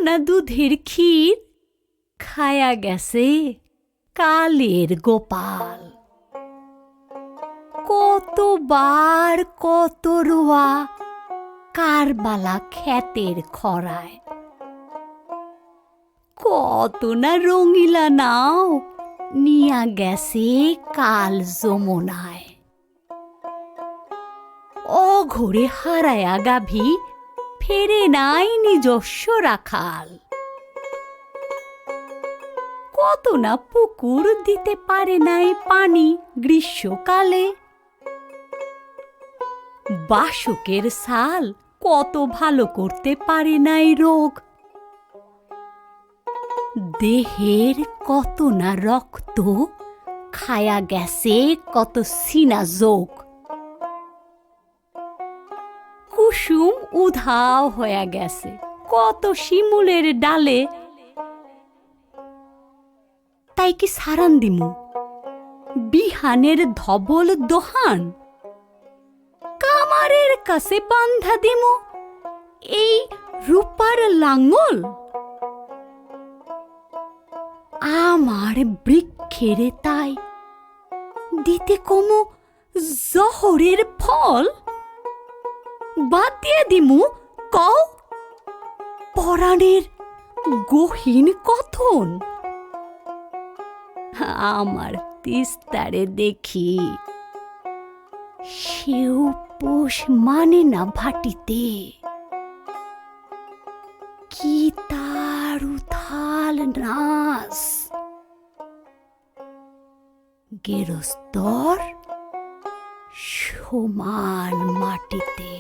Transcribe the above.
না দুধের ক্ষীর, খায়া গেছে কালের গোপাল। কতবার কত রোয়া কারবালা ক্ষেতের খরায়, কত না রঙিলা নাও নিয়া গেছে কাল যমুনায়। অঘরে হারায়া গাভী ফেরে নাই নিজস্ব রাখাল, কত না পুকুর দিতে পারে নাই পানি গ্রীষ্মকালে। বাসকের ছাল কত ভালো করতে পারে নাই রোগ, দেহের কত না রক্ত খায়া গেছে কত সিনা যোগ। কুসুম উধাও হয়ে গেছে কত শিমুলের ডালে, তাই কি সারান দিমু বিহানের ধবল দোহান? কামারের কাছে বান্ধা দিমু এই রূপার লাঙ্গল? আমার বৃক্ষের তাই দিতে কমু জহরের ফল? বাদ দিয়ে দিমু কও পরাণের গহীন কথন? আমার তিস্তারে দেখি সেও পোষ মানে না ভাটিতে, কি তার উথাল নাস গেরস্তর সমান মাটিতে।